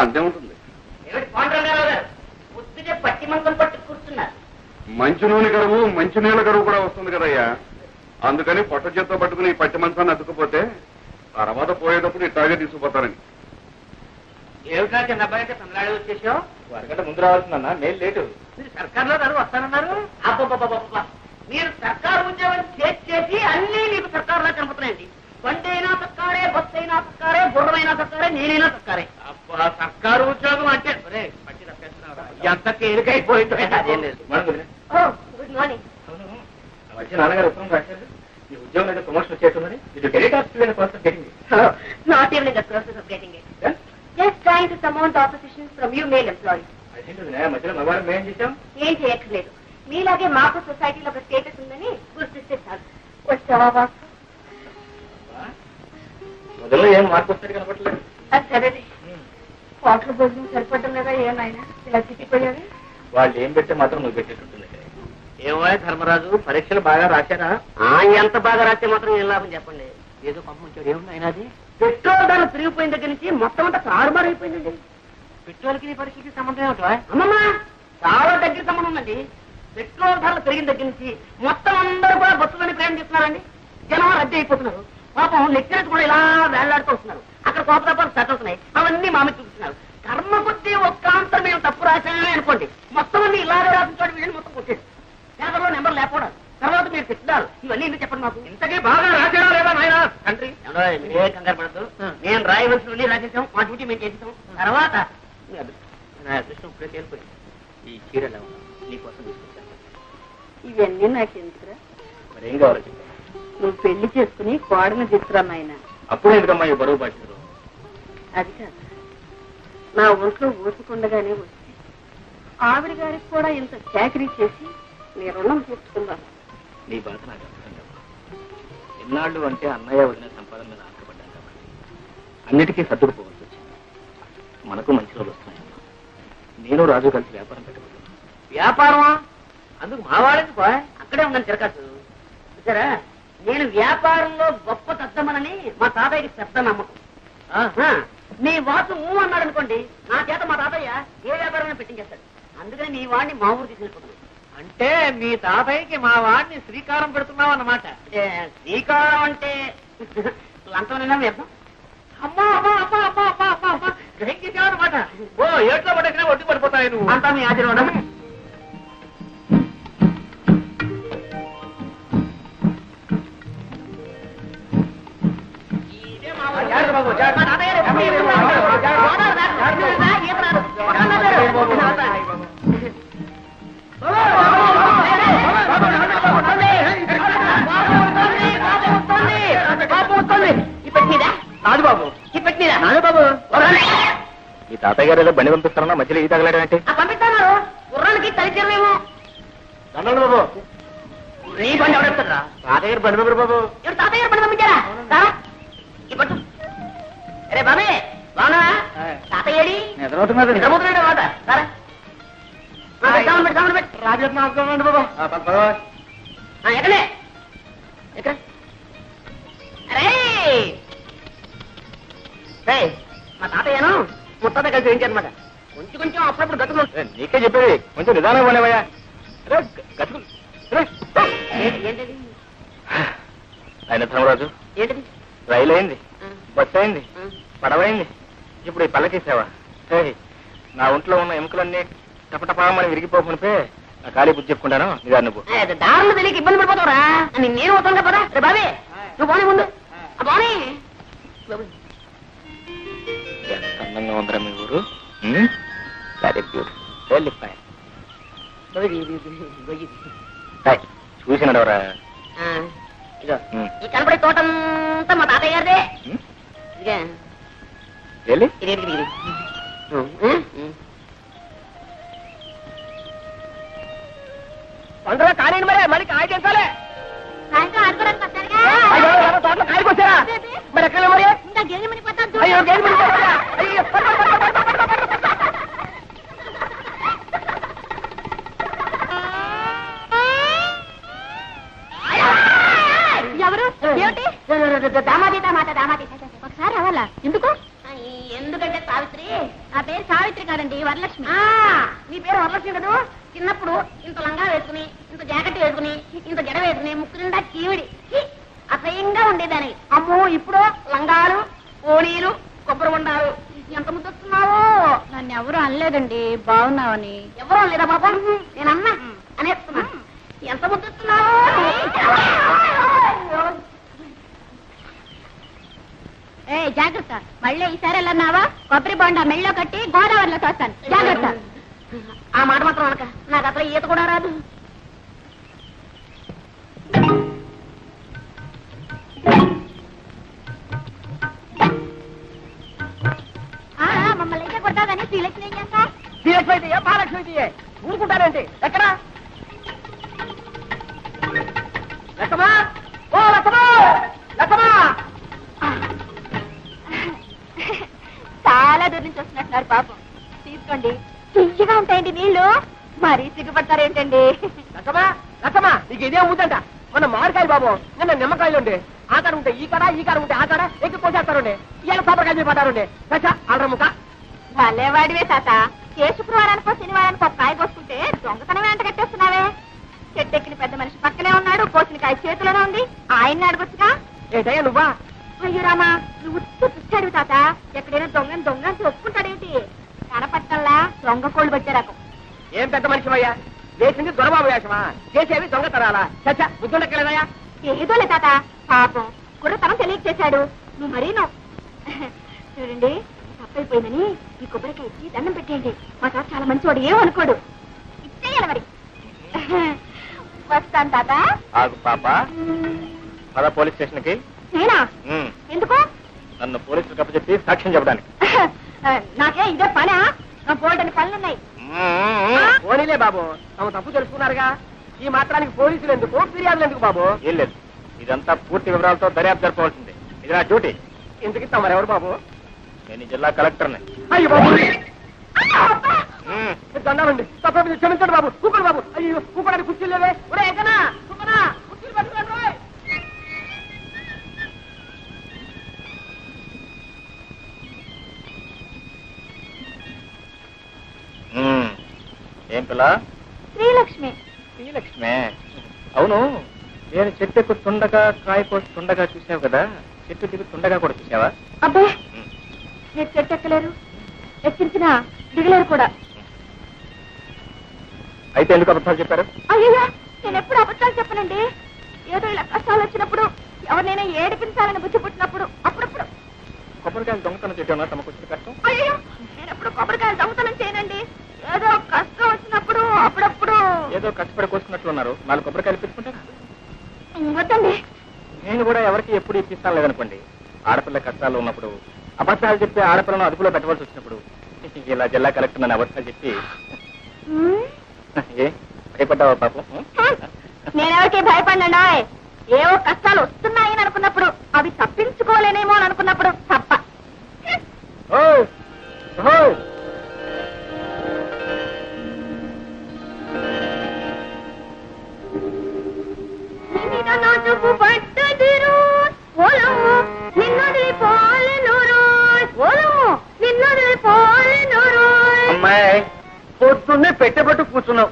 అంతే ఉంటుంది. పట్టి మంచం పట్టు కూర్చున్నారు. మంచి నూనె కరువు మంచి నీళ్ళ కరువు కూడా వస్తుంది కదయ్యా. అందుకని పొట్ట చేత్తో పట్టుకుని ఈ పట్టి మంచాన్ని అతుక్కుపోతే తర్వాత పోయేటప్పుడు ఇట్లాగే తీసుకుపోతారని. ఏమిటా చిన్న అబ్బాయి అంటే తమిళనాడు వచ్చేసావు? అరగంట ముందు రావాల్సిందన్నా, నేను లేటు. మీరు సర్కార్లో గారు వస్తానన్నారు. అబ్బబ్బబ్బబ్బ, మీరు సర్కారు ఉద్యోగం చేసి అన్నీ మీకు సర్కారులా కనపడుతున్నాయండి. బండి అయినా సర్కారే, బస్సు అయినా సర్కారే, గుర్రమైనా సర్కారే, నేనైనా సర్కారే. అబ్బా, సర్కారు ఉద్యోగం అంటే పట్టి తప్పేస్తున్నారా? ఎంత తేలికైపోయిందో. అదేం లేదు. Good morning. వచ్చి నాన్నగారు ఉత్తరం రాశారు, ఈ ఉద్యోగం అయితే ప్రమోషన్ వచ్చేస్తుందని. ఇది delete office process getting. Not even in the process of getting it. Just trying to surmount opposition from you male employees. అదేంటి మధ్యలో మగవాళ్ళం మేం చేశాం? ఏం చేయక్కర్లేదు. మీలాగే మాకు సొసైటీలో ఒక స్టేటస్ ఉందని గుర్తిస్తే చాలు. వచ్చావా బాసు? మొదల్లో ఏం మార్పు వస్తాడు కనపడలేదు. అది సరేది. వాటర్ భోజనం సరిపడడం లేదా ఏమైనా ఇలా చిక్కిపోయావి? వాళ్ళు ఏం పెడితే మాత్రం నువ్వు పెట్టేటట్టుంది. ఏమో ధర్మరాజు, పరీక్షలు బాగా రాశారా? ఎంత బాగా రాస్తే మాత్రం ఏం లాభం చెప్పండి. ఏదో పంపించాడు. ఏముంది అయినది? పెట్రోల్ ధర పెరిగిపోయిన దగ్గర నుంచి మొత్తం అంతా తారుమారు అయిపోయిందండి. పెట్రోల్కి నీ పరీక్షకి సంబంధం ఏమిటో? అమ్మమ్మ, చాలా దగ్గర సంబంధం ఉందండి. పెట్రోల్ ధరలు పెరిగిన దగ్గర నుంచి మొత్తం అందరూ కూడా బస్సులోనే ప్రయాణం చేస్తున్నారండి. జనం రద్దీ అయిపోతున్నారు. పాపం లెక్చరర్స్ కూడా ఇలా వేళ్లాడుతూ వస్తున్నారు. అక్కడ కోపతాపాలు సెట్ అవుతున్నాయి. అవన్నీ మామూలు చూపిస్తున్నారు. కర్మ కొద్దీ ఒక్క అంతరం మేము తప్పు రాశామే అనుకోండి, మొత్తం అన్ని ఇలాగే రాసిన చోటు వీళ్ళు మొత్తం కొట్టేది. పేపర్లో నెంబర్ లేకపోవడం, తర్వాత మీరు తిట్టారు. ఇవన్నీ ఎందుకు చెప్పండి మాకు? ఇంతకీ బాగా రాశారా లేదా నాయన తండ్రి? ఏ కంగారు పడద్దు. నేను రాయవలసిన రాసేసాం, మా డ్యూటీ మేము చేసేసాం. తర్వాత నా అదృష్టం ఇప్పుడే తేలిపోయింది. ఈ చీరలు నీకోసం తీసుకొచ్చాను. ఇవన్నీ నాకు ఎందుకురా? మరి ఏం కావాలో చెప్పాను. నువ్వు పెళ్లి చేసుకుని కోడని తీసుకురా నాయన. అప్పుడు ఎందుకమ్మా ఈ బరువు బాధ్యతలు? అది కాదు, నా ఒంట్లో ఓసుకుండగానే వచ్చి ఆవిడ గారికి కూడా ఇంత చాకరీ చేసి నీ రుణం తీర్చుకుందాం. నీ బాధ నాకు అర్థం కాదు. ఎన్నాళ్ళు అంటే అన్నయ్య వదిన సంపాదన మీద ఆశపడ్డాను కాబట్టి అన్నిటికీ సర్దుకుపోవాల్సి వచ్చింది. మనకు మంచి రోజులు వస్తున్నాయమ్మా. నేను రాజు కలిసి వ్యాపారం పెట్టబోతున్నాను. వ్యాపారమా? అందుకు మా వాళ్ళకి అక్కడే ఉందని తిరగచ్చు. సరే, నేను వ్యాపారంలో గొప్ప తద్దమనని మా తాతయ్యకి పెద్ద నమ్మకం. నీ వాసు అన్నాడు అనుకోండి, నా చేత మా తాతయ్య ఏ వ్యాపారమైనా పెట్టించేస్తాడు. అందుకని నీ వాడిని మా ఊరు తీసుకెళ్ళిపోతున్నాను. అంటే మీ తాతయ్యకి మా వాడిని శ్రీకారం పెడుతున్నావు అన్నమాట. శ్రీకారం అంటే లంచమైనా వ్యర్థం. అమ్మా అమ్మా అమ్మా అమ్మా అమ్మా అమ్మా అమ్మా గ్రహించేసావన్నమాట. ఓ ఏట్లో పడకినా ఒడ్డు పడిపోతాయి నువ్వు అంతా మీ ఆశీర్వాదం. ఈ తాతయ్య గారు ఏదో బండి పంపిస్తారన్నా మధ్యలో ఈ తగలాడంటే పంపిస్తాను. గుర్రానికి తలిచేమేమో. బాబు నీ బండి ఎవరెత్తారా? తాతయ్య గారు బండి పంపారు బాబు. ఎవరు తాతయ్య గారు బండి పంపించారా? ఈ పట్టు. అరే బాబే, బాగున్నా? తాతయ్యడి నిద్రపోతున్నాడు మాట. సరే రాజేంద్ర బాబా ఎక్కడే ఎక్కడ? అరే మా తాతయ్యను ముత్తాత కలిసి వేయించారనమాట. కొంచెం కొంచెం అప్పుడప్పుడు గతులు. నీకే చెప్పేది, కొంచెం నిదానం పోలేవయ్యా. గతుకులు ఏంటది? ఆయన ధర్మరాజు, ఏంటది? రైలు అయింది, బస్సు అయింది, పడవైంది, ఇప్పుడు ఈ పల్లకేసావా? నా ఒంట్లో ఉన్న ఎముకలన్నీ టపటపామని విరిగిపోకునిపే నా ఖాళీ బుద్ధి చెప్పుకుంటాను. నిదాన్ని నువ్వు దారులు తెలియక ఇబ్బంది పడిపోతావురా. నేను అవుతాను కదా. రే బాబే, నువ్వు బానే ముందు బానే. ఎంత అందంగా ఉందరా మీ ఊరు. Very beautiful. చూసినాడవరా? ఈ కనపడే తోటంతా మా తాతయ్య గారిదే. తొందరగా కానివ్వండి మరి, మళ్ళీ కాయ చేసాలే. తోటలో కాయకొచ్చారా? మరి ఎక్కడ మరి? అయ్యో గేదె మణిపోతా. అయ్యో ఎవరు? ఏమిటి? దామాది దామాత దామాది. ఒకసారి రావాలా? ఎందుకు? ఎందుకంటే సావిత్రి పేరు సావిత్రి కాదండి, వరలక్ష్మి. నీ పేరు వరలక్ష్మి కదా. చిన్నప్పుడు ఇంత లంగా వేసుకుని, ఇంత జాకెట్ వేసుకుని, ఇంత జడ వేసుకుని, ముక్కు నిండా చీవిడి అసహ్యంగా ఉండేదాన్ని. అమ్మో ఇప్పుడు లంగాలు, ఓణీలు, కొబ్బరి ఉండాలు. ఎంత ముద్దొస్తున్నావో. నన్ను ఎవరు అనలేదండి, బాగున్నావని. ఎవరు అనలేదా బాబా? నేనన్నా అనేస్తున్నా. ఎంత ముద్దొస్తున్నావో. ఏ జాగ్రత్త, మళ్ళీ ఈసారి వెళ్ళన్నావా కొబ్బరి బొండా మెళ్ళో కట్టి గోదావరిలో తోస్తాను. జాగ్రత్త. ఆ మాట మాత్రం అనక, నాకు అసలు ఈత కూడా రాదు. మమ్మల్ని అయితే కొట్టావు కానీ శ్రీలక్ష్మి ఏం చేస్తా? శ్రీలక్ష్మి అయితే మహాలక్ష్మి అయితే ఊరుకుంటారేంటి? ఎక్కడా లక్కమా? ఓ లక్కమా, లక్కమా! చాలా దూరం నుంచి వస్తున్నట్టున్నారు పాపం. తీసుకోండి, తీయగా ఉంటాయండి నీళ్లు. మరీ సిగ్గుపడతారేంటండి? లక్కమా, లక్కమా, నీకు ఇదే అమ్ముతంట. మన మామిడికాయలు బాబు, నిన్న నిమ్మకాయలు ఉండే. ఆ కాడ ఉంటే ఈ కాడ, ఈ కాడ ఉంటే ఆ కాడ ఎక్కి పోసేస్తారుండే. ఇవాళ కొబ్బరికాయలు పడ్డారుండే. కచ్చా ఆడరముక భలేవాడివే తాత. ఏ శుక్రవారానికో శనివారానికో ఒక కాయ కోసుకుంటే దొంగతనం వెంట కట్టేస్తున్నావే. చెట్టెక్కిన పెద్ద మనిషి పక్కనే ఉన్నాడు, కోసిన కాయ చేతిలోనే ఉంది. ఆయన్ని అడగొచ్చుగా. ఏంటయ్యా నువ్వా? అయ్యో రామా, నువ్వు పిచ్చాడు తాత. ఎక్కడైనా దొంగని దొంగ అని ఒప్పుకుంటాడేంటి? కనపట్టల్లా దొంగ కోళ్ళు పట్టే రకం. ఏం పెద్ద మనిషివయ్యా? వేసింది దొరబాబు వేషమా? చేసేవి దొంగతనాలా? చచ్చా బుద్ధుండక్కలేదయ్యా? ఏదోలే తాత, పాపం కుర్రతనం తెలియక చేశాడు. నువ్వు మరీను. చూడండి, తప్పైపోయిందని ఈ కొబ్బరికాయ ఇచ్చి దండం పెట్టేయండి. మా తాత చాలా మంచివాడు, ఏమనుకోడు. ఇచ్చేయాలి మరి. వస్తాను తాత. ఆగు పాప, పద పోలీస్ స్టేషన్ కి. నేనా? ఎందుకు? నన్ను పోలీసులు కప్పచెప్పి సాక్ష్యం చెప్పడానికి. నాకే ఇదే పనా? బోల్డని పనులున్నాయి. పోనీలే బాబు, తమ తప్పు తెలుసుకున్నారుగా. ఈ మాత్రానికి పోలీసులు ఎందుకు, ఫిర్యాదులు ఎందుకు బాబు? ఏం లేదు, ఇదంతా పూర్తి వివరాలతో దర్యాప్తు జరపవలసింది. ఇది నా డ్యూటీ. ఎందుకు ఇస్తామరెవరు బాబు? నేను జిల్లా కలెక్టర్ని. అయ్యో బాబు, దండాలండి. తప్ప క్షమించండి బాబు. కూపడు బాబు. అయ్యో కూపడానికి కుర్చీలు లేవే. ఒరే ఎక్కనా కూపనా, కుర్చీలు పట్టుకోండి. ఏం పిల్ల? శ్రీలక్ష్మి. శ్రీలక్ష్మే? అవును, నేను చెట్టు ఎక్కుతుండగా కాయ కోస్తుండగా చూసావు కదా, చెట్టు దిగుతుండగా కూడా చూసావా? అబ్బే, మీరు చెట్టు ఎక్కలేరు, ఎక్కించిన దిగలేరు కూడా. అయితే ఎందుకు అబద్ధాలు చెప్పారు? అయ్యో, నేను ఎప్పుడు అబద్ధాలు చెప్పనండి. ఏదో ఇలా కష్టాలు వచ్చినప్పుడు, ఎవరినైనా ఏడిపించాలని బుద్ధి పుట్టినప్పుడు అప్పుడప్పుడు. కొబ్బరికాయలు దొంగతనం చేయడం తమకు వచ్చిన కష్టం? అయ్యో, నేను ఎప్పుడు కొబ్బరికాయలు దొంగతనం చేయనండి. ఏదో కష్టం వచ్చినప్పుడు అప్పుడప్పుడు. ఏదో కష్టపడి కోసుకున్నట్లున్నారు. 4 కొబ్బరికాయలు పెట్టుకుంటారా? వద్దండి. నేను కూడా ఎవరికి ఎప్పుడు ఇప్పిస్తాను లేదనుకోండి. ఆడపిల్ల కష్టాలు ఉన్నప్పుడు, అబద్ధాలు చెప్పి ఆడపిల్లను అదుపులో పెట్టవలసి వచ్చినప్పుడు ఇలా జిల్లా కలెక్టర్ నన్ను అబద్ధాలు చెప్పి ఏ భయపడ్డావా పాపం? నేనెవరికి భయపడినా, ఏవో కష్టాలు వస్తున్నాయని అనుకున్నప్పుడు, అవి తప్పించుకోలేనేమో అని అనుకున్నప్పుడు తప్ప. అమ్మాయి, పొద్దున్నే పెట్టబట్టు కూర్చున్నావు.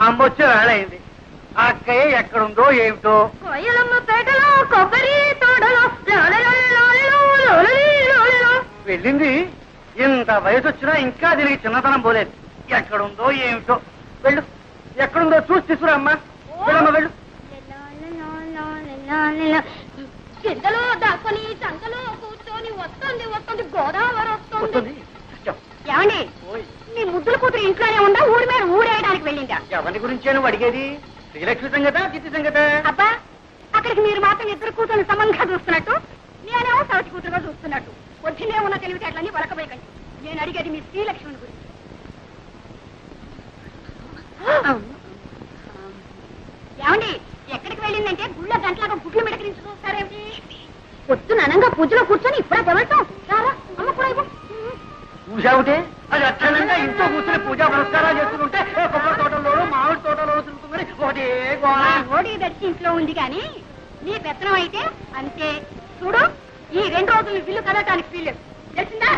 అమ్మొచ్చే వేళ అయింది. ఆ అక్కయ్య ఎక్కడుందో ఏమిటో. పేటలో కొబ్బరి తోటలో వెళ్ళింది. ఇంత వయసు వచ్చినా ఇంకా దీనికి చిన్నతనం పోలేదు. ఎక్కడుందో ఏమిటో. వెళ్ళు, ఎక్కడుందో చూసి తీసుకురా అమ్మా. వెళ్ళమ్మా, వెళ్ళు. చింతలో దాక్కుని చంకలో కూర్చొని వస్తుంది వస్తుంది గోదావరి వస్తుంది. ఏమండి, నీ ముద్దుల కూతురు ఇంట్లోనే ఉందా, ఊరి మీద ఊరేయడానికి వెళ్ళిందా? ఎవరి గురించే నువ్వు అడిగేది? శ్రీలక్ష్మి సంగత, చిత్తి సంగత? అబ్బా, అక్కడికి మీరు మాత్రం ఇద్దరు కూతురు సమంగా చూస్తున్నట్టు, నేనేమో సవతి కూతురుగా చూస్తున్నట్టు. పొద్దునే ఉన్న తెలివితేటలన్నీ వలకబోయకండి. నేను అడిగేది మీ శ్రీలక్ష్మిని గురించి. ఏమండి, ఎక్కడికి వెళ్ళిందంటే గుళ్ళ గంటలాగా గుడ్లు మిడకరించి చూస్తారేమిటి? పొద్దున అనంగా పూజలో కూర్చొని ఇప్పుడే తెవడతాం. రారా అమ్మ కూడా ఇవ్వు. చూసావుటే, అది అక్షరంగా ఇంట్లో కూర్చొని పూజా పురస్కారాలు చేస్తుంటే కొబ్బరి తోటలోనూ మామిడి తోటలోనూ తిరుగుతుందని ఒకటే ఓడి దర్శి ఇంట్లో ఉంది కానీ నీ పెత్తనం అయితే అంతే. చూడు, ఈ 2 రోజులు ఇల్లు కదటానికి వీల్లేదు, తెలిసిందా?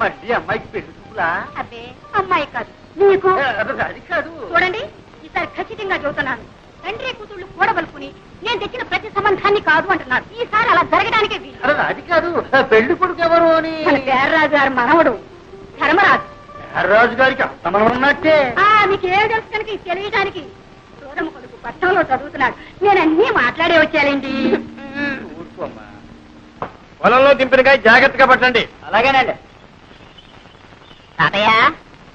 మళ్ళీ అమ్మాయికి పెళ్లి చూపులా? అబ్బే అమ్మాయి కాదు నీకు. అది కాదు. చూడండి ఈసారి ఖచ్చితంగా చెబుతున్నాను, తండ్రి కూతుళ్ళు కూడబలుకుని నేను తెచ్చిన ప్రతి సంబంధాన్ని కాదు అంటున్నారు. ఈసారి అలా జరగడానికే వీలు. అది కాదు, పెళ్లి కొడుకు ఎవరు అని. మన పేర్రాజు గారు మనవడు ధర్మరాజు. రాజు గారికి అంత మనం ఉన్నట్టే. మీకు ఏం తెలుసు కనుక ఇది తెలియడానికి. సోదమ్మ కొడుకు పట్టణంలో చదువుతున్నాడు. నేను అన్నీ మాట్లాడే వచ్చానండి. ఊరుకోమ్మా. పొలంలో దింపినకాయ జాగ్రత్తగా పట్టండి. అలాగేనండి. తాతయ్య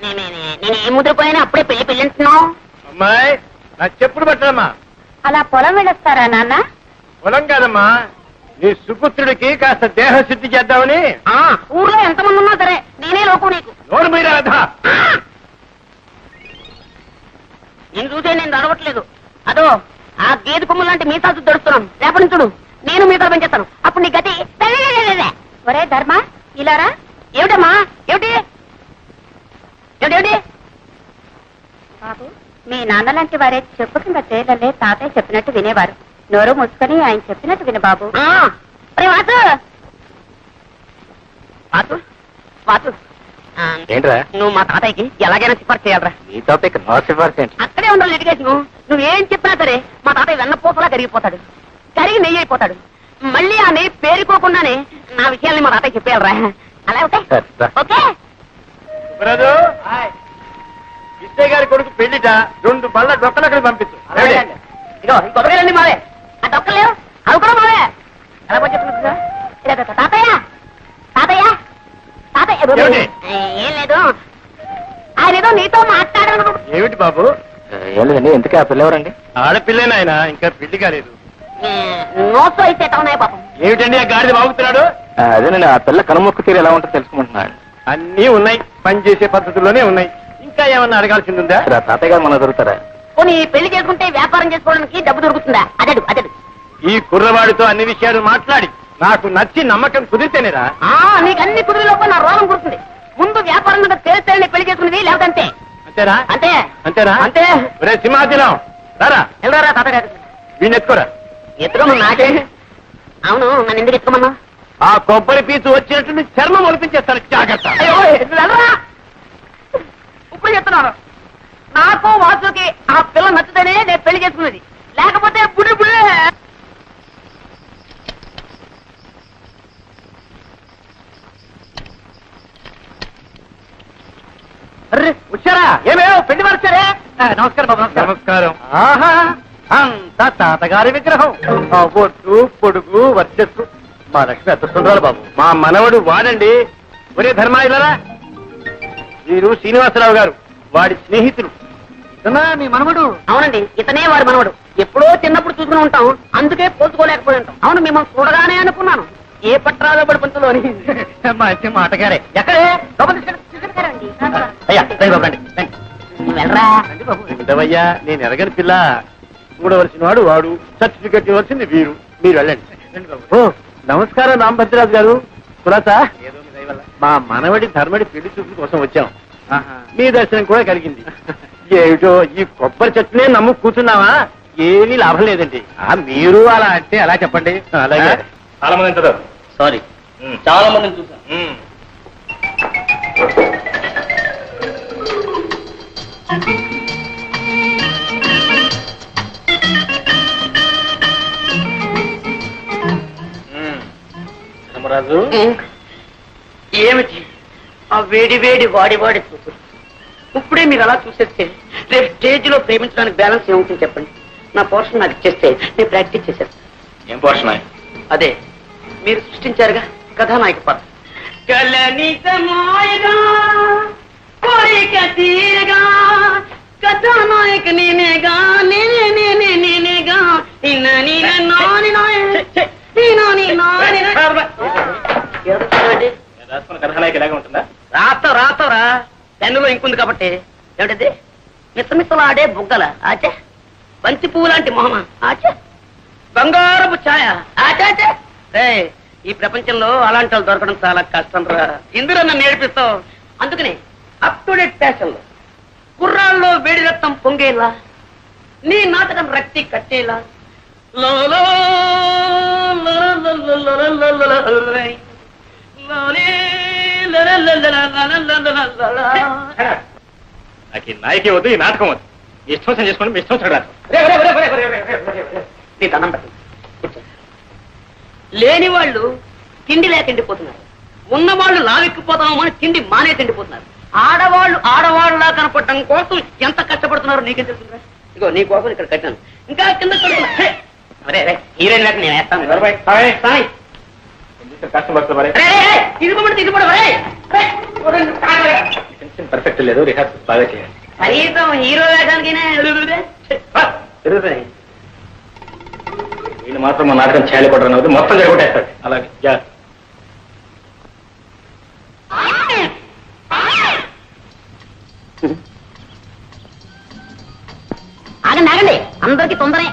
నేను ఏ ముద్రపోయినా అప్పుడే పెళ్లి పెళ్ళింటున్నావు. అమ్మాయి నాకు చెప్పుడు పట్టదమ్మా. అలా పొలం వెళ్ళొస్తారా నాన్న? పొలం కాదమ్మా, నీ సుపుత్రుడికి కాస్త దేహశుద్ధి చేద్దామని. ఊర్లో ఎంతమంది ఉన్నా సరే నేనే లోకం నీకు. నోరు మీరా రాధా. నేను చూసే నేను అడగట్లేదు. అదో ఆ గేదె కొమ్ము లాంటి మీసాలు దొరుకుతున్నాను. రేపటి నుంచి చూడు నేను మీసాలు పెంచేస్తాను. అప్పుడు నీ గతి. ఒరే ధర్మ ఇలారా. ఏమిటమ్మా ఏమిటి ఏమిటి? బాబు మీ నాన్న లాంటి వారే చెప్పు కింద తేలలే తాతయ్య చెప్పినట్టు వినేవారు. నోరు మూసుకొని ఆయన చెప్పినట్టు విను బాబు. ఏంట్రా నువ్వు మా తాతయ్యకి ఎలాగైనా సిఫార్సు చేయాలరా. నీ టాపిక్ నో సిఫార్సు ఏంటి? అక్కడే ఉండాలి లిటిగేషన్. నువ్వేం చెప్పినా సరే మా తాతయ్య వెన్నపూసలా కరిగిపోతాడు, కరిగి నెయ్యి అయిపోతాడు. మళ్ళీ ఆ నెయ్యి పేరుకోకుండానే నా విషయాల్ని మా తాతయ్య చెప్పేయాలరా. అలా ఓకే ఓకే. బ్రదు విజయ్ గారి కొడుకు పెళ్లిట 2 బళ్ళ డొక్కలు అక్కడ పంపించు. ఇగో ఇంకొకరండి మావే. ఆ డొక్కలేవు అవి కూడా మావే. ఎలా పోయి చెప్తున్నా తాతయ్య తాతయ్య తాతయ్య. ఏం లేదు, ఆయన ఏదో నీతో మాట్లాడాను. ఏమిటి బాబు? ఏం లేదండి. ఎందుకే ఆ పిల్లవరండి? ఆడపిల్లేనా ఆయన? ఇంకా పెళ్లి కాలేదు. నోట్స్ అయితే ఉన్నాయి పాపం. ఏమిటండి ఆ గాడిద బాగుతున్నాడు? అదేనండి, ఆ పిల్ల కనుమొక్కు తీరు ఎలా ఉంటుందో తెలుసుకుంటున్నాడు. అన్నీ ఉన్నాయి, పని చేసే పద్ధతుల్లోనే ఉన్నాయి. ఇంకా ఏమన్నా అడగాల్సింది ఉందా? తాతయ్య గారు మన దొరుకుతారా? పోనీ పెళ్లి చేసుకుంటే వ్యాపారం చేసుకోవడానికి డబ్బు దొరుకుతుందా? అదడు అదడు. ఈ కుర్రవాడితో అన్ని విషయాలు మాట్లాడి నాకు నచ్చి నమ్మకం కుదిరితేనేరా. నీకు అన్ని కుదిరిలోపు నా రోగం కుడుతుంది. ముందు వ్యాపారం తెలిస్తే పెళ్లి చేసుకునేది, లేదంటే అంతేరా? అంతే అంతేరా? అంతే. ఒరే సింహాచలం రారా, వెళ్ళరా తాతగారు. వీడిని ఎత్తుకోరా. ఎత్తుకోమన్నా నాకే. అవును నన్ను ఎందుకు ఎత్తుకోమన్నా? ఆ కొబ్బరి పీచు వచ్చినట్టు చర్మం ఒలిపించేస్తాను, జాగ్రత్త. వెళ్ళరా. ఇప్పుడు చెప్తున్నాను, నాకు వాసుకి ఆ పిల్ల నచ్చుతేనే నేను పెళ్లి చేసుకున్నది, లేకపోతే బుడి బుడే. వచ్చారా? ఏమేమో పెళ్లి వారు వచ్చారే. నమస్కారం బాబు. నమస్కారం. ఆహా, అంతా తాతగారి విగ్రహం. బొట్టు పొడుగు వర్చస్సు. మా లక్ష్మి ఎంత సుందరాలు బాబు. మా మనవడు వాడండి. ఒరే ధర్మాయిలరా, వీరు శ్రీనివాసరావు గారు, వాడి స్నేహితులు. మీ మనవడు? అవునండి, ఇతనే వాడి మనవడు. ఎప్పుడో చిన్నప్పుడు చూసుకుని ఉంటాం, అందుకే పోల్చుకోలేకపోయి ఉంటాం. అవును, మిమ్మల్ని చూడగానే అనుకున్నాను ఏ పట్టరాలో పడి పంతులోని. మంచి మాటగారే. ఎక్కడే? అయ్యా రండి బాబు, రండి రండి. వెళ్ళరా. ఉండవయ్యా, నేను ఎరగని పిల్ల. చూడవలసిన వాడు వాడు, సర్టిఫికెట్ ఇవ్వాల్సింది వీరు. మీరు వెళ్ళండి. ఓ నమస్కారం రామభద్రరాజు గారు. కులాసా, మా మనవడి ధర్మడి పెళ్లి చూపుల కోసం వచ్చాం. మీ దర్శనం కూడా కలిగింది. ఏమిటో ఈ కొబ్బరి చెట్టునే నమ్ము కూర్చున్నావా? ఏమీ లాభం లేదండి. మీరు అలా అంటే అలా చెప్పండి. అలాగే. చాలా మంది ఉంటారు. సారీ, చాలా మందిని చూసాను. ధర్మరాజు, ఏమిటి ఆ వేడి వేడి వాడి వాడి చూపు? ఇప్పుడే మీరు అలా చూసేస్తే రేపు స్టేజ్ లో ప్రేమించడానికి బ్యాలెన్స్ ఏముంటుంది చెప్పండి. నా పోర్షన్ నాకు ఇచ్చేస్తే నేను ప్రాక్టీస్ చేసేస్తాను. ఏం పోర్షన్? అదే మీరు సృష్టించారుగా కథానాయక పాత్ర. కథానాయక నేనేగా, నేనే నేనే నేనేగా. కథానాయక ఎలాగా ఉంటుందా? రాస్తావురా, పెన్నులో ఇంకుంది కాబట్టి. ఏమిటది? మిసమిసలాడే బుగ్గల ఆచే, బంతి పువ్వు లాంటి మొహమ ఆచే, బంగారపు ఛాయ ఆచాచే. ఈ ప్రపంచంలో అలాంటి వాళ్ళు దొరకడం చాలా కష్టం రా. ఇందులో నన్ను నేర్పిస్తావు. అందుకని అప్ టు డేట్ ఫ్యాషన్ లో కుర్రాల్లో వేడి రక్తం పొంగేలా, నీ నాటకం రక్తి కట్టేలా నాకు ఈ నాయకే వద్దు, ఈ నాటకం వద్దు. మీ ఇష్టం వచ్చిన చేసుకోండి, మీ ఇష్టం వచ్చిన రాదు. నీ దండం పెట్టు. లేని వాళ్ళు తిండి లేక ఎండిపోతున్నారు, ఉన్నవాళ్ళు లావెక్కిపోతామో అని తిండి మానే తిండిపోతున్నారు. ఆడవాళ్ళలా కనపడటం కోసం ఎంత కష్టపడుతున్నారో నీకేం తెలుస్తుందా? ఇగో నీ కోసం ఇక్కడ కట్టాను, ఇంకా కింద హీరోయిన్ లేక నేను వేస్తాను. పర్ఫెక్ట్ లేదు, రిహార్సల్ బాగా చేయాలి. కనీసం హీరో వేయడానికి వీళ్ళు మాత్రం మా నాటకం చేయకూడదు, అవుతుంది మొత్తం జరగొట్టేస్తాడు. అలాగే ఆగండి ఆగండి, అందరికి తొందరే.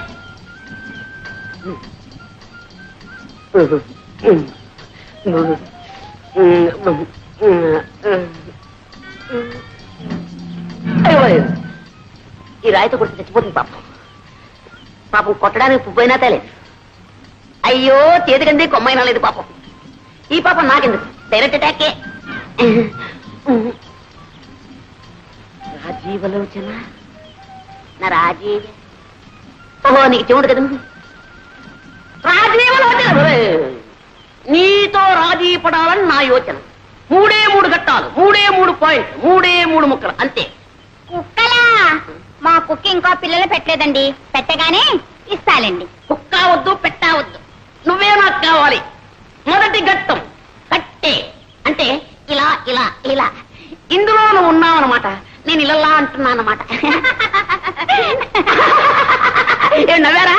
ఈ రాయితో కొడితే చచ్చిపోతుంది పాపం. పాపం కొట్టడానికి పువ్వైనా తేలేదు. అయ్యో చేతికంది కొమ్మైనా లేదు పాపం. ఈ పాపం నాకెందుకు, డైరెక్ట్ అటాకే. రాజీవలోచన నా రాజీవ, ఓహో నీకు చెవుడు కదా. రాజీవలోచన, నీతో రాజీ పడాలని నా యోచన. 3 ఘట్టాలు, 3 పాయింట్, 3 ముక్కలు అంతే. కుక్కలా? మా కుక్క ఇంకా పిల్లలు పెట్టలేదండి, పెట్టగానే ఇస్తాలండి. కుక్క వద్దు, పెట్టవద్దు, నువ్వే నాకు కావాలి. మొదటి ఘట్టం కట్టే, అంటే ఇలా ఇలా ఇలా. ఇందులో నువ్వు ఉన్నావన్నమాట, నేను ఇలా అంటున్నానమాట. ఏం నవ్వారా?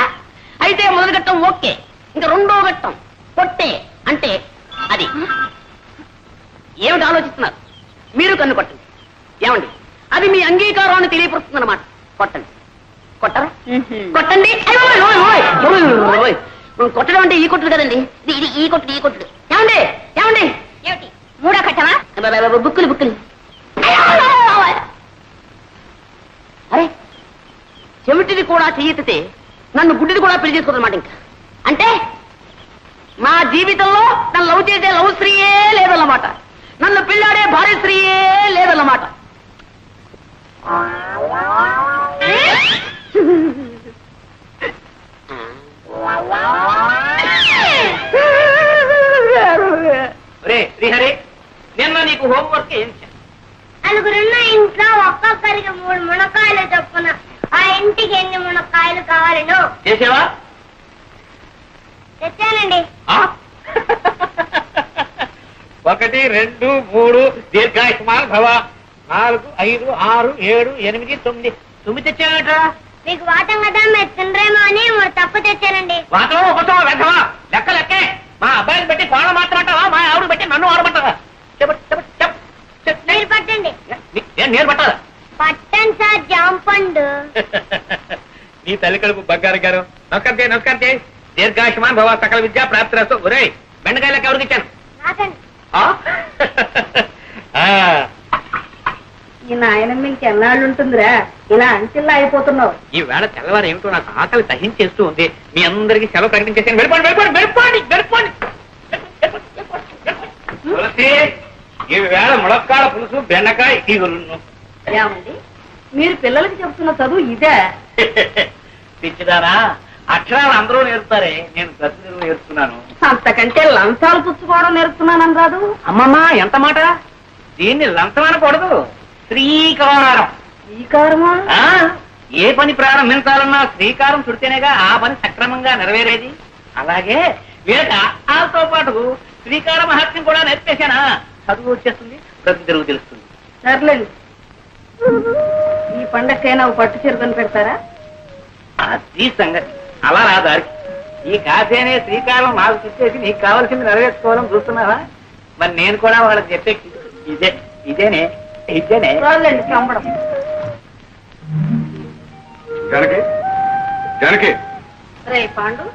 అయితే మొదటి ఘట్టం ఓకే. ఇంకా 2వ ఘట్టం కొట్టే, అంటే అది. ఏమిటి ఆలోచిస్తున్నారు? మీరు కన్ను కొట్టండి. ఏమండి, అది మీ అంగీకారాన్ని తెలియపరుస్తుంది అన్నమాట. కొట్టండి. కొట్టరా? కొట్టండి. కొట్టడం అంటే ఈ కొట్టుడు కదండి, ఇది ఈ కొట్టుడు, ఈ కొట్టుడు. ఏమండి ఏమండి, ఏమిటి 3వ ఘట్టమా? బుక్కులు బుక్కులు. అరే, చెవిటిది కూడా చెయ్యెత్తితే నన్ను గుడ్డిది కూడా పెళ్లి చేసుకోదన్నమాట. ఇంకా అంటే నా జీవితంలో నన్ను లవ్ చేసే లవ్ స్త్రీయే లేదన్నమాట, నన్ను పిల్లాడే భార్య స్త్రీయే లేదన్నమాట. శ్రీహరి, నిన్న నీకు హోంవర్క్ ఏం చేశాను? నలుగురున్న ఇంట్లో ఒక్కొక్కరికి 3 మునక్కాయలు చొప్పున ఆ ఇంటికి ఎన్ని మునక్కాయలు కావాలను చేసావా? తెచ్చానండి. 1 2 3 దీర్ఘాయుష్మాన్ భవ. 4 5 6 7 8 9 తుమ్మి తెచ్చావేట్రా? మీకు వాటం కదా, మీరు తినరేమో అని 3 తప్పు తెచ్చానండి. వాటమో ఒకటమో వెంటవా? లెక్క లెక్కే. మా అబ్బాయిని బట్టి కోళ్ళ మాట్లాడతావా, మా ఆవిడ బట్టి నన్ను ఆడబట్టవా? మీరు పట్టండి. నేను పట్టాలా? పట్టండి సార్, జాంపండు. నీ తల్లి కడుపు బంగారు గారు. నమస్కారం నమస్కారం. దీర్ఘాయుష్మాన్ భవ, సకల విద్యా ప్రాప్తిరస్తు. ఒరే, బెండకాయలకు ఎవరికి ఇచ్చాను? నాకండి. ఈ నాయనమ్మ ఇంకెన్నాళ్ళు ఉంటుందిరా, ఇలా అంచెల్లా అయిపోతున్నావు. ఈ వేళ తెల్లవారు ఏమిటో నాకు ఆకలి దహించేస్తూ ఉంది. మీ అందరికీ సెలవు ప్రకటించేసాను. వెళ్ళిపోండి వెళ్ళిపోండి వెళ్ళిపోండి వెళ్ళిపోండి. ఈ వేళ ములక్కాడ పులుసు, బెండకాయ ఇగురును. ఏమండి, మీరు పిల్లలకి చెప్తున్న చదువు ఇదే? పిచ్చిదారా, అక్షరాలు అందరూ నేర్పుతారే, నేను ప్రతిదినం నేర్పుతున్నాను. అంతకంటే లంచాలు పుచ్చుకోవడం నేర్పుతున్నానని రాదు. అమ్మమ్మా, ఎంత మాట! దీన్ని లంచం అనకూడదు, శ్రీకారం. శ్రీకారమా? ఏ పని ప్రారంభించాలన్నా శ్రీకారం చుడితేనేగా ఆ పని సక్రమంగా నెరవేరేది. అలాగే వీళ్ళకి ఆతో పాటు శ్రీకార మహత్యం కూడా నేర్పేశానా, చదువు వచ్చేస్తుంది, ప్రతి తెరుగు తెలుస్తుంది. సర్లేండి, ఈ పండక్కైనా పట్టు చీరకొని పెడతారా? అది సంగతి. అలా నా దారికి ఈ కాశీ అనే శ్రీకారం నాకు చుట్టేసి నీకు కావాల్సింది నెరవేర్చుకోవాలని చూస్తున్నావా? మరి నేను కూడా వాళ్ళకి చెప్పే ఇదేనే. రాళ్ళండి చంపడం. జానకి, జానకి, రే పాండు,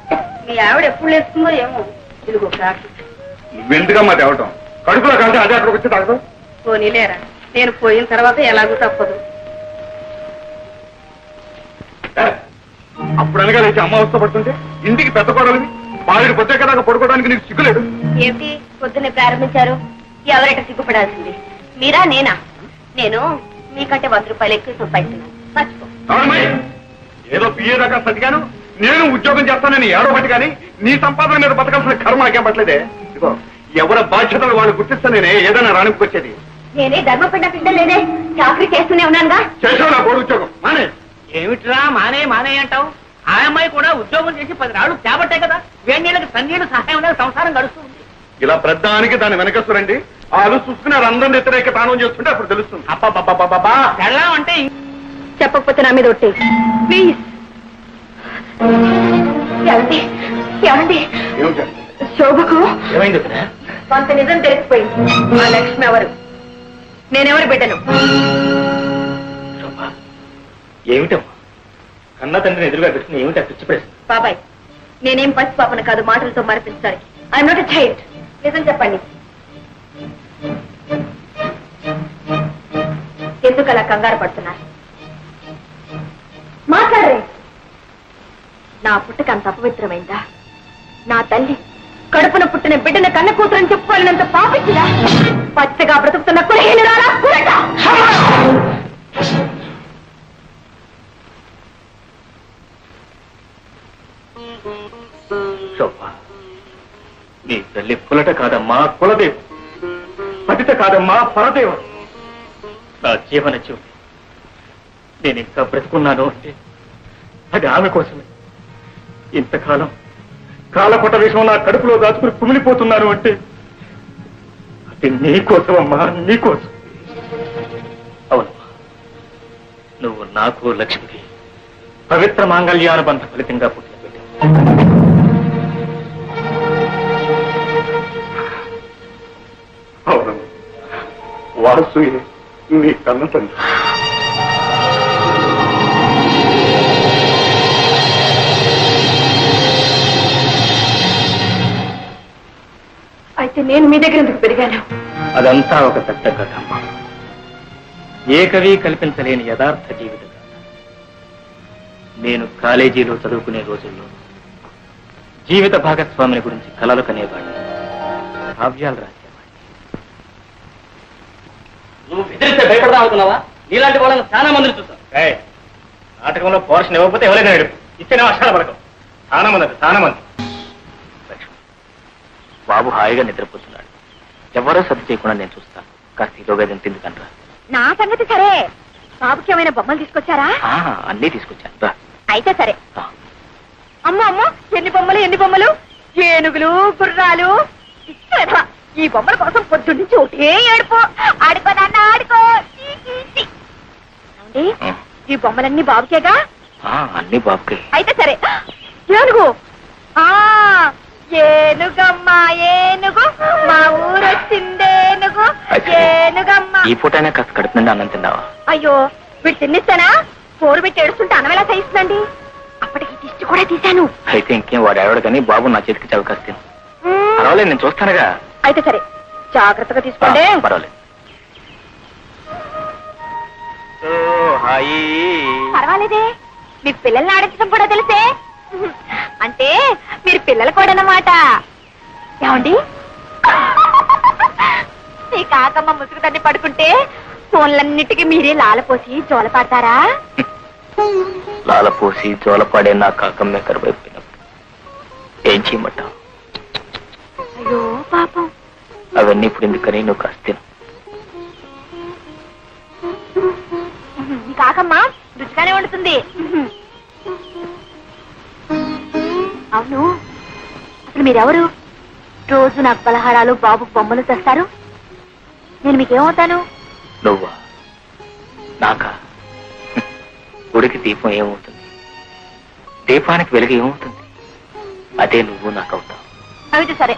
మీ ఆవిడ ఎప్పుడు లేస్తుందో ఏమో. ఇదిగో కాకి. నువ్వెందుకమ్మా తేవటం? కడుపులో కలిసి అదే అక్కడికి వచ్చి తాగదు. పోనీలేరా, నేను పోయిన తర్వాత ఎలాగూ తప్పదు. అప్పుడు అనగా లేచి అమ్మ అవస్థ పడుతుంటే ఇంటికి పెద్ద కొడాలని 12 పొద్దే కదా పడుకోవడానికి నీకు సిగ్గులేదు? ఏమిటి పొద్దున్నే ప్రారంభించారు? ఎవరైతే సిగ్గుపడాల్సింది మీరా నేనా? నేను మీకంటే 100 రూపాయలు ఎక్కువ సంపాదిస్తున్నాను. మర్చిపో. అవునమ్మాయి, ఏదో పిఏ దాకా సతిగాను నేను ఉద్యోగం చేస్తానని ఏడవబట్టి కానీ నీ సంపాదన మీద బతకాల్సిన కర్మ నాకేం పట్టలేదే. ఇదిగో ఎవరి బాధ్యతలు వాళ్ళు గుర్తిస్తే నేనే ఏదైనా రాణింపుకొచ్చేది. నేనే ధర్మపిండ పిండలేదే, చాకరీ చేస్తూనే ఉన్నానుగా. చేసావు నా బోర్డు ఉద్యోగం మానే. ఏమిట్రా మానే మానే అంటావు? ఆ అమ్మాయి కూడా ఉద్యోగం చేసి 10 రాళ్ళు తేబట్టే కదా వేణీళ్ళకి సన్నీళ్ళు సహాయం ఉండే సంసారం గడుస్తుంది. ఇలా ప్రధానికి దాని వెనకస్తురండి వాళ్ళు చూసుకున్నారు అందరం వ్యతిరేక తానం చేస్తుంటే అప్పుడు తెలుస్తుంది. అబ్బా పెళ్ళాం అంటే చెప్పకపోతే నా మీద ఒట్టే ప్లీజ్. ఏమండి ఏమండి, ఏమిటండి? శోభకు ఏమైంది? కొంత నిజం తెలిసిపోయింది. ఆ లక్ష్మి ఎవరు, నేనెవరు బిడ్డను? ఏమిటమ్మా కన్న తండ్రిని ఎదురుగా పెట్టుకుని ఏమిటా పిచ్చి ప్రశ్న? బాబాయ్, నేనేం పసిపాపను కాదు మాటలతో మరిపించడానికి. I'm not a child. నిజం చెప్పండి, ఎందుకు అలా కంగారు పడుతున్నారు? మాట్లాడరే. నా పుట్టక అంత అపవిత్రమైందా? నా తల్లి కడుపున పుట్టిన బిడ్డన కన్న కూతురని చెప్పుకోలేనంత పాపించిదా? పచ్చగా బ్రతుకుతున్న కులహీనురాలా కురట! శోభ, నీ తల్లి పులట కాదమ్మా కులదేవం, పతిత కాదమ్మా పరదేవం. నా జీవన జ్యోతి. నేను ఇంకా బ్రతుకున్నాను అంటే అది ఆమె కోసమే. ఇంతకాలం కాలపట విషయం నా కడుపులో దాచుకుని కుమిలిపోతున్నాను అంటే అది నీకోసమమ్మా, నీకోసం. అవునమ్మా, నువ్వు నాకు లక్ష్మికి పవిత్ర మాంగళ్యానుబంధ ఫలితంగా పుట్టిన బిడ్డ. అవును, వాసు నీ కన్న తండ్రి. అయితే నేను మీ దగ్గర ఎందుకు పెరిగాను? అదంతా ఒక పెద్ద కథ అమ్మా. ఏ కవి కల్పించలేని యథార్థ జీవిత కథ. నేను కాలేజీలో చదువుకునే రోజుల్లో జీవిత భాగస్వామిని గురించి కలలు కనేవాడిని, కావ్యాలు రాసేవాడిని. నువ్వు బెదిరిస్తే భయపడదాం అనుకున్నావా? నీలాంటి వాళ్ళని చాలా మందిని చూస్తాం. నాటకంలో పోర్షన్ ఇవ్వకపోతే ఎవరైనా నడుపు ఇచ్చిన వర్షాల పడకం. చాలా మంది అంటే చాలా మంది. బాబు హాయిగా నిద్రపోతున్నాడు. ఎవరో సర్ది చేయకుండా నేను చూస్తాను. కాస్త ఈలోగా తిందుకంటారా? నా సంగతి సరే, బాబుకి ఏమైనా బొమ్మలు తీసుకొచ్చారా? అన్నీ తీసుకొచ్చాను రా. అయితే సరే. అమ్మో అమ్మో, ఎన్ని బొమ్మలు ఎన్ని బొమ్మలు! ఏనుగులు, గుర్రాలు. ఇచ్చేదా ఈ బొమ్మల కోసం పొద్దున్న నుంచి ఒకటే ఏడుపు. ఆడుకో నాన్న ఆడుకో. ఈ బొమ్మలన్నీ బాబుకేగా? అన్ని బాబుకే. అయితే సరే. ఏనుగు, ఏనుగమ్మా ఏనుగు, మా ఊరు వచ్చిందేనుగు, ఏనుగమ్మా. ఈ పూటైనా కాస్త కడుపు నుండి అన్నం తిన్నావా? అయ్యో, వీడు తిన్నిస్తానా? పోరు పెట్టి ఏడుస్తుంటే అన్నం ఎలా సహిస్తుందండి? అప్పటికి దిష్టి కూడా తీశాను. అయితే ఇంకేం వాడు ఎవడు కానీ బాబు నా చేతికి చవకాస్తాను. పర్వాలేదు, నేను చూస్తానుగా. అయితే సరే, జాగ్రత్తగా తీసుకోండి. పర్వాలేదు. పర్వాలేదే, మీకు పిల్లల్ని ఆడించడం కూడా తెలిసే. అంటే మీరు పిల్లలు కూడా అన్నమాట. ఏమండి, మీ కాకమ్మ ముసుగు తన్ని పడుకుంటే ఫోన్లన్నిటికీ మీరే లాలపోసి జోల పాడతారా? లాలపోసి జోలపాడే నా కాకమ్మే కరువైపోయినప్పుడు ఏం చేయమంటావు? అయ్యో పాపం. అవన్నీ ఇప్పుడు ఎందుకని నువ్వు కాస్త తిను. మీ కాకమ్మ రుచిగానే వండుతుంది. అవును, అసలు మీరెవరు? రోజు నాకు పలహారాలు, బాబుకు బొమ్మలు తెస్తారు. నేను మీకేమవుతాను? నువ్వా? నాకా? గుడికి దీపం ఏమవుతుంది, దీపానికి వెలుగు ఏమవుతుంది? అదే నువ్వు నాకు అవుతావు. అయితే సరే.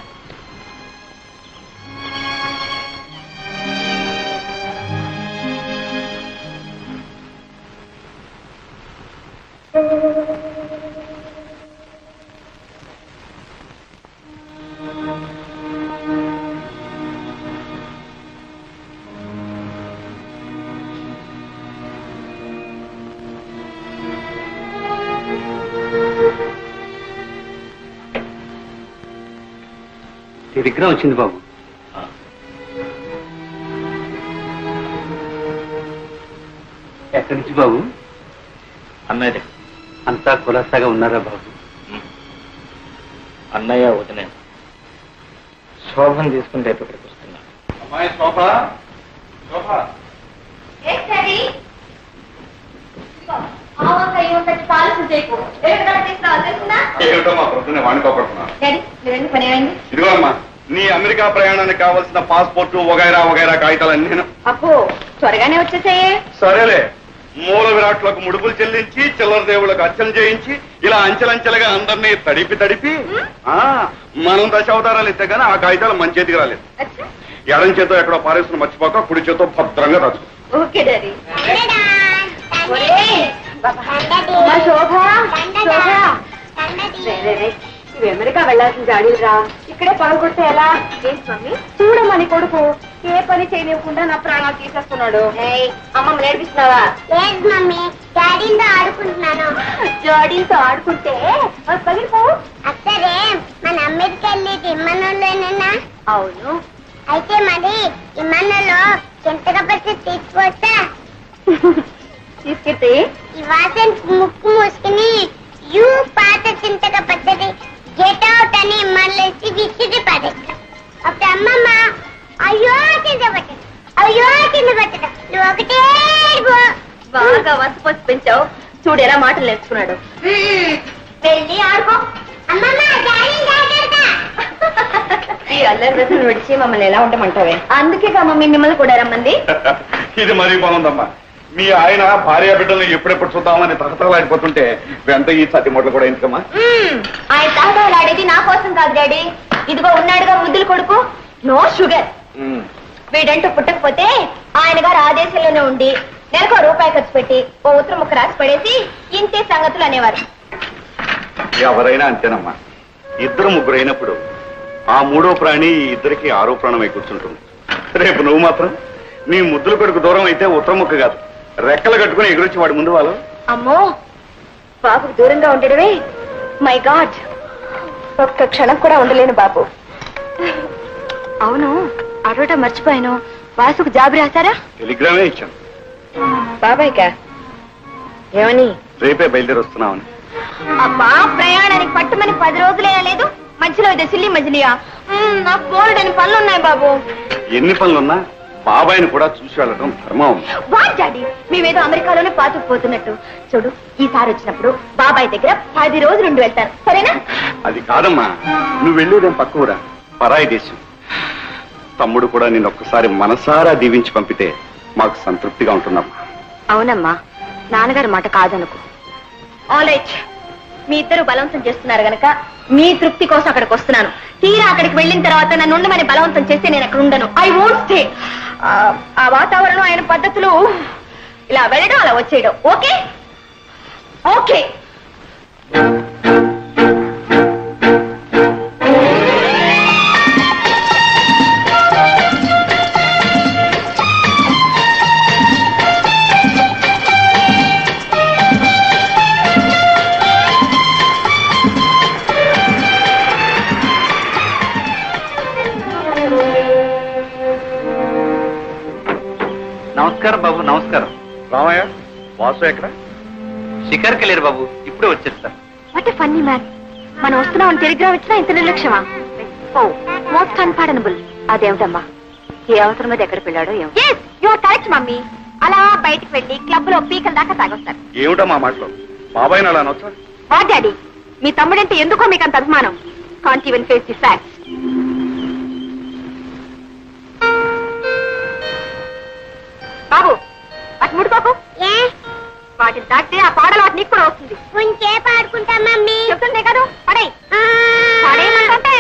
విగ్రహం వచ్చింది బాబు. ఎక్కడి నుంచి బాబు? అన్నయ్య దగ్గర. అంతా కులాసాగా ఉన్నారా బాబు? అన్నయ్య వదిన శోభను తీసుకుని రేపు ఇక్కడికి వస్తున్నా. అమ్మాయి శోభ, శోభ. ఏమిటో మా పొద్దున్నే వాడుకోబడుతున్నా. ఇదిగో అమ్మా, నీ అమెరికా ప్రయాణానికి కావాల్సిన పాస్పోర్టు వగైరా వగైరా కాగితాలన్నీ నేను. అప్పు త్వరగానే వచ్చేసాయే. సరేలే, మూల విరాట్లకు ముడుపులు చెల్లించి చిల్లర దేవుళ్ళకు అర్చన చేయించి ఇలా అంచెలంచెలుగా అందరినీ తడిపి మనం దశావతారాలు ఇస్తే గానీ ఆ కాగితాలు మన చేతికి రాలేదు. ఎడం చేతో ఎక్కడో పారేసుకుని మర్చిపోక కుడి చేతో భద్రంగా దాచు. Okay daddy. శోభ ఇవి అమెరికా వెళ్లాల్సిన గాడీలు రా, ఇక్కడే పనులు కొడితే ఎలా? ఏంటి మమ్మీ చూడమ్మని కొడుకు ఏ పని చేయనివ్వకుండా నా ప్రాణాలు తీసేస్తున్నాడు. అమ్మమ్మ నేర్పిస్తున్నావా? లేదు మమ్మీ, డాడీతో ఆడుకుంటున్నాను. జాడీలతో ఆడుకుంటే పగిలిపో. అసలే మన అమెరికా వెళ్ళేది ఇమ్మనంలోనేనా? అవును. అయితే మరి ఇమ్మనంలో చింతక పచ్చి తీసుకొస్తా. తీసుకెళ్తే ఈ వాసన ముక్కు మూసుకుని యూ పాత చింతక పచ్చడి గెట్ అవుట్ అని ఇమ్మన్లేసి విసిరి పడేస్తా. అప్పుడు అమ్మమ్మ అయ్యో చింత పచ్చడి, అయ్యో చింత పచ్చడి, నువ్వు ఒకటే బాగా వసపోసి పెంచావు. చూడు ఎలా మాటలు నేర్చుకున్నాడు. వెళ్ళి ఆడుకో. అమ్మమ్మ డాడీ జాగ్రత్త. ఈ అల్లరి వ్యసనం విడిచి మమ్మల్ని ఎలా ఉండమంటావే? అందుకే మమ్మీ మిమ్మల్ని కూడా రమ్మంది. ఇది మరీ బాగుందమ్మా. మీ ఆయన భార్య బిడ్డలను ఎప్పుడెప్పుడు చూద్దామని తహతలాడిపోతుంటే వెంట ఈ సతి మొదలు కూడా ఎందుకమ్మా? ఆయన తహతలాడేది నా కోసం కాదు డాడీ. ఇదిగో ఉన్నాడుగా ముద్దులు కొడుకు, నో షుగర్. వీడంటూ పుట్టకపోతే ఆయన గారు ఆ దేశంలోనే ఉండి నెలకు రూపాయి ఖర్చు పెట్టి ఓ ఉత్తరం ముక్క రాసి పడేసి ఇంతే సంగతులు అనేవారు. ఎవరైనా అంతేనమ్మా. ఇద్దరు ముగ్గురు అయినప్పుడు ఆ మూడో ప్రాణి ఇద్దరికి ఆరో ప్రాణమై కూర్చుంటుంది. రేపు నువ్వు మాత్రం నీ ముద్దుల కొడుకు దూరం అయితే ఉత్తరం ముక్క కాదు, రెక్కలు కట్టుకుని ఎగురొచ్చి వాడి ముందు వాళ్ళు. అమ్మో, బాబుకు దూరంగా ఉండడమే మై గాడ్. ఒక్క క్షణం కూడా ఉండలేను బాబు. అవును, అడవటం మర్చిపోయాను. వాసుకు జాబు రాశారా? టెలిగ్రామే ఇచ్చాను. బాబాయ్కా? ఏమని? రేపే బయలుదేరి వస్తున్నామని. అబ్బా, ప్రయాణానికి పట్టుమని 10 రోజులే లేదు, మధ్యలో ఇదే సిల్లి మజిలియా? నాకు బోల్డని పనులున్నాయి బాబు. ఎన్ని పనులున్నా బాబాయిని కూడా చూసి వెళ్ళడం ధర్మం. వాట్ డాడీ, మేమేదో అమెరికాలోనే పాతుకుపోతున్నట్టు. చూడు, ఈసారి వచ్చినప్పుడు బాబాయ్ దగ్గర 10 రోజులు ఉండి వెళ్తారు, సరేనా? అది కాదమ్మా, నువ్వు వెళ్ళేదేం పక్క ఊరా, పరాయి దేశం. తమ్ముడు కూడా నేను ఒక్కసారి మనసారా దీవించి పంపితే మాకు సంతృప్తిగా ఉంటున్నామ్మా. అవునమ్మా, నాన్నగారి మాట కాదనుకో. ఆల్ రైట్, మీ ఇద్దరు బలవంతం చేస్తున్నారు గనక మీ తృప్తి కోసం అక్కడికి వస్తున్నాను. తీరా అక్కడికి వెళ్ళిన తర్వాత నన్ను ఉండమని బలవంతం చేస్తే నేను అక్కడ ఉండను. I won't stay. ఆ వాతావరణం, ఆయన పద్ధతులు, ఇలా వెళ్ళడం అలా వచ్చేయడం. Okay okay. నమస్కారం బాబు. నమస్కారం. రామయ్య, వాసు ఎక్కడ? షికార్కి వెళ్ళారు బాబు, ఇప్పుడే వచ్చేస్తా. What a funny man. మనం వస్తున్నామని టెలిగ్రామ్ వచ్చినా ఇంత నిర్లక్ష్యమా? ఓ, మోస్ట్ అన్పార్డనబుల్. అదేమిటమ్మా, ఏ అవసరం మీద ఎక్కడ వెళ్ళాడో ఏమో. Your correct mummy. అలా బయటికి వెళ్ళి క్లబ్ లో పీకల దాకా తాగొస్తారు. ఏమిటమ్మా మాటలు? బాబాయిని అలా అనొచ్చా? వా డాడీ, మీ తమ్ముడంటే ఎందుకో మీకు అంత అభిమానం. Can't even face the facts. బాబు, అటు ముడుకోకు. వాటిని దాటితే ఆ పాడలు వాటి నీకు కూడా వస్తుంది. కొంచెంసేపు ఆడుకుంటా మమ్మీ. చెప్తుందే కదా, పడే పడేయమంటే.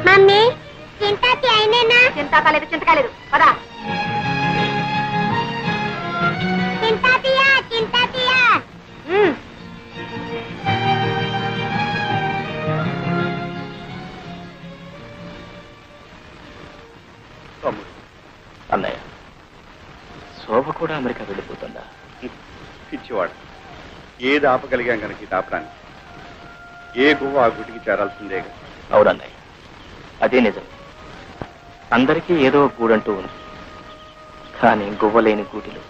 మమ్మీ, చింతాతి అయినేనా? చింత కాలేదు, చింత కాలేదు. పదా. చింతాతియా, చింతాతియా. అన్నయ్య, శోభ కూడా అమెరికా వెళ్ళిపోతుందా? పిచ్చివాడు. ఏది ఆపగలిగాం కనుక ఇది ఆపడానికి. ఏ గువ్వ ఆ గుటికి చేరాల్సిందే. అవునన్నయ్య, అదే నిజం. అందరికీ ఏదో గూడంటూ ఉంది. కానీ గువ్వలేని గూటిలో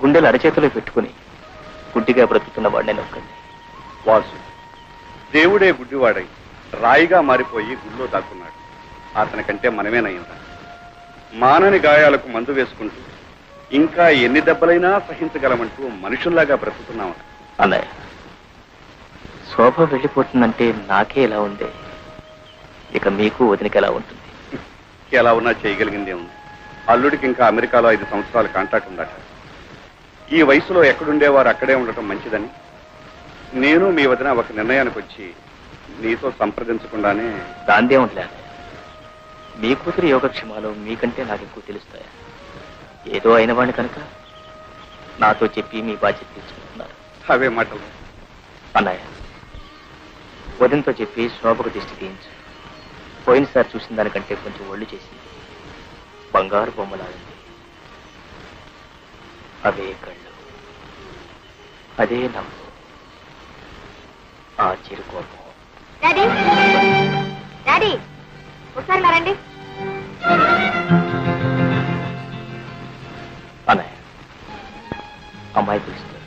గుండెలు అరచేతిలో పెట్టుకుని గుడ్డిగా బ్రతుకుతున్న వాడినే నొక్కండి. వాసు, దేవుడే గుడ్డివాడై రాయిగా మారిపోయి గుళ్ళో దాక్కున్నాడు. అతనికంటే మనమేనయ్యిందా? మానని గాయాలకు మందు వేసుకుంటూ ఇంకా ఎన్ని దెబ్బలైనా సహించగలమంటూ మనుషుల్లాగా బ్రతుకుతున్నాం. అన్నయ్య, శోభ వెళ్ళిపోతుందంటే నాకే ఎలా ఉందే, ఇక మీకు వదినకి ఎలా ఉంటుంది? ఎలా ఉన్నా చేయగలిగిందే ఉంది. అల్లుడికి ఇంకా అమెరికాలో 5 సంవత్సరాల కాంట్రాక్ట్ ఉందట. ఈ వయసులో ఎక్కడుండేవారు అక్కడే ఉండటం మంచిదని నేను మీ వదిన ఒక నిర్ణయానికి వచ్చి నీతో సంప్రదించకుండానే. దాందే ఉండలే, మీ కూతురు యోగక్షేమాలు మీకంటే నాకు ఎక్కువ తెలుస్తాయా? ఏదో అయిన వాడిని కనుక నాతో చెప్పి మీ బాధ్యత తీసుకుంటున్నారు. అవే మాటలు. అన్నయ్య, వదినతో చెప్పి శోభకు దిష్టి తీయించు. పోయినసారి చూసిన దానికంటే కొంచెం ఒళ్ళు చేసింది. బంగారు బొమ్మలాడింది. అవే కళ్ళు, అదే నవ్వు, ఆ చిరుకోపం. డాడీ, డాడీ, ఒకసారి ఇలా రండి. అన్నయ్య, అమ్మాయి పిలుస్తుంది,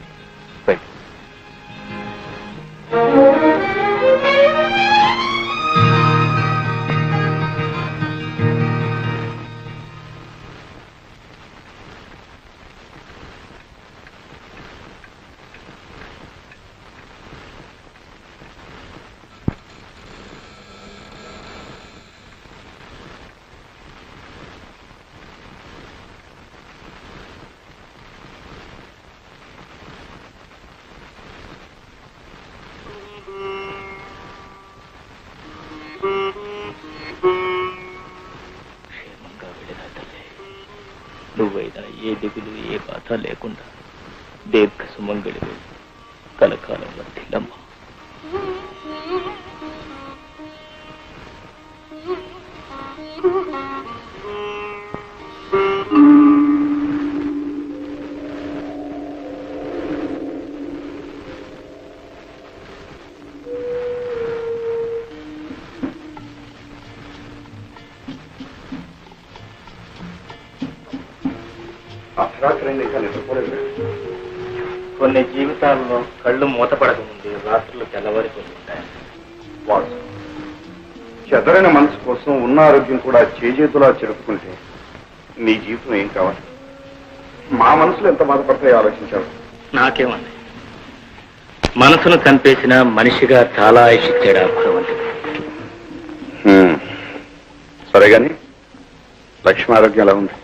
వెళ్ళు. క్షేమంగా వెళ్ళిన తల్లి, నువ్వైనా ఏ దిగులు ఏ బాధ లేకుండా దీర్ఘ సుమంగళి కలకాలం వర్తిల్లమ్మా. అర్ధరాత్రి ఇంకా నిద్రపోలేదు. కొన్ని జీవితాల్లో కళ్ళు మూతపడకముందే రాత్రులు తెల్లవారిపోతుంటాయి. వాసు, చెదరైన మనసు కోసం ఉన్న ఆరోగ్యం కూడా చేజేతులా చెరుపుకుంటే నీ జీవితం ఏం కావాలి? మా మనసులో ఎంత బాధపడతాయో ఆలోచించాడు. నాకేమండి, మనసును చంపేసిన మనిషిగా చాలా ఆయుషిచ్చాడు ఆ భగవంతుడు. సరే గాని లక్ష్మి ఆరోగ్యం ఎలా ఉంది?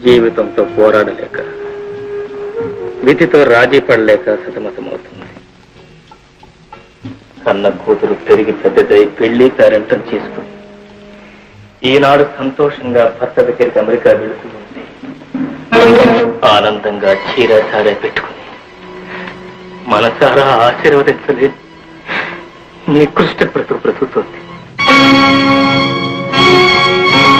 జీవితంతో పోరాడలేక, విధితో రాజీ పడలేక సతమతమవుతుంది. కన్న కూతురు పెరిగి పెద్దదై పెళ్లి పేరెంటం చేసుకుని ఈనాడు సంతోషంగా భర్త దగ్గరికి అమెరికా వెళుతూ ఉంది. ఆనందంగా చీర సారా పెట్టుకుని మనసారా ఆశీర్వదించలేదు నికృష్ట బ్రతుకుతోంది.